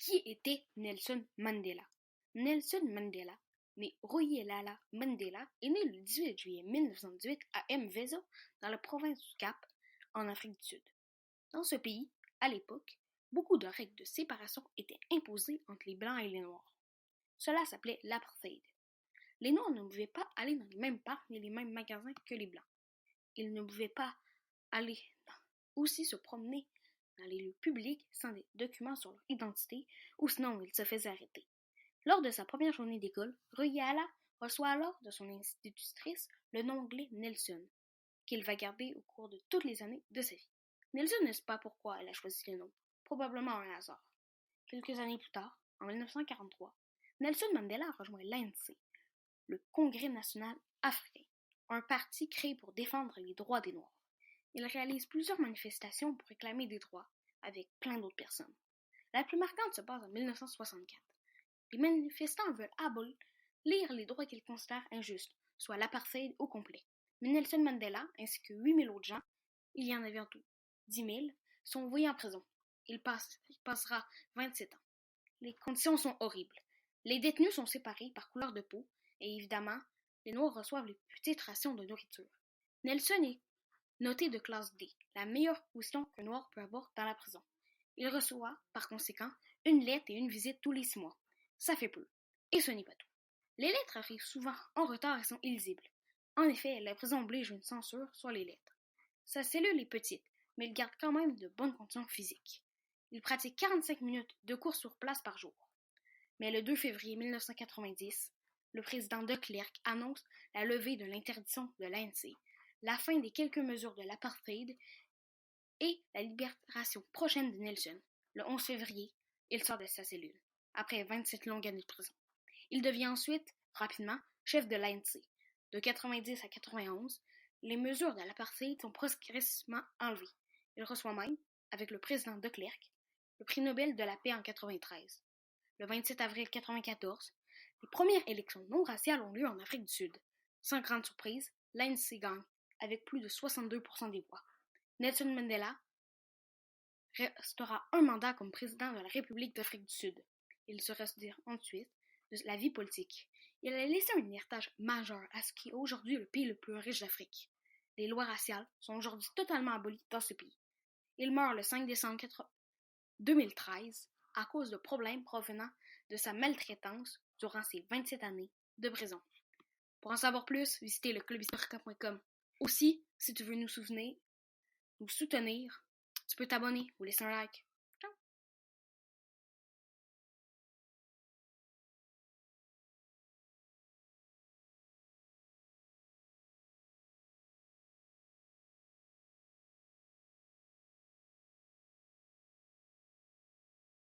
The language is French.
Qui était Nelson Mandela? Nelson Mandela, né Ruyelala Mandela, est né le 18 juillet 1918 à Mvezo, dans la province du Cap, en Afrique du Sud. Dans ce pays, à l'époque, beaucoup de règles de séparation étaient imposées entre les Blancs et les Noirs. Cela s'appelait l'apartheid. Les Noirs ne pouvaient pas aller dans les mêmes parcs ni les mêmes magasins que les Blancs. Ils ne pouvaient pas aller aussi se promener dans les lieux publics sans des documents sur leur identité ou sinon ils se faisaient arrêter. Lors de sa première journée d'école, Ruyala reçoit alors de son institutrice le nom anglais Nelson, qu'il va garder au cours de toutes les années de sa vie. Nelson ne sait pas pourquoi elle a choisi le nom, probablement un hasard. Quelques années plus tard, en 1943, Nelson Mandela rejoint l'ANC, le Congrès national africain, un parti créé pour défendre les droits des Noirs. Il réalise plusieurs manifestations pour réclamer des droits, avec plein d'autres personnes. La plus marquante se passe en 1964. Les manifestants veulent abolir les droits qu'ils considèrent injustes, soit l'apartheid au complet. Mais Nelson Mandela, ainsi que 8000 autres gens, il y en avait en tout 10 000, sont envoyés en prison. Il passera 27 ans. Les conditions sont horribles. Les détenus sont séparés par couleur de peau, et évidemment, les Noirs reçoivent les petites rations de nourriture. Nelson est noté de classe D, la meilleure position qu'un Noir peut avoir dans la prison. Il reçoit, par conséquent, une lettre et une visite tous les 6 mois. Ça fait peu. Et ce n'est pas tout. Les lettres arrivent souvent en retard et sont illisibles. En effet, la prison oblige une censure sur les lettres. Sa cellule est petite, mais il garde quand même de bonnes conditions physiques. Il pratique 45 minutes de course sur place par jour. Mais le 2 février 1990, le président de Klerk annonce la levée de l'interdiction de l'ANC, la fin des quelques mesures de l'apartheid et la libération prochaine de Nelson. Le 11 février, il sort de sa cellule, après 27 longues années de prison. Il devient ensuite, rapidement, chef de l'ANC. De 90 à 91, les mesures de l'apartheid sont progressivement enlevées. Il reçoit même, avec le président de Klerk, le prix Nobel de la paix en 93. Le 27 avril 1994, les premières élections non raciales ont lieu en Afrique du Sud. Sans grande surprise, l'ANC gagne, avec plus de 62% des voix. Nelson Mandela restera un mandat comme président de la République d'Afrique du Sud. Il se retire ensuite de la vie politique. Il a laissé un héritage majeur à ce qui est aujourd'hui le pays le plus riche d'Afrique. Les lois raciales sont aujourd'hui totalement abolies dans ce pays. Il meurt le 5 décembre 2013 à cause de problèmes provenant de sa maltraitance durant ses 27 années de prison. Pour en savoir plus, visitez le clubhistorica.com. Aussi, si tu veux nous soutenir, tu peux t'abonner ou laisser un like.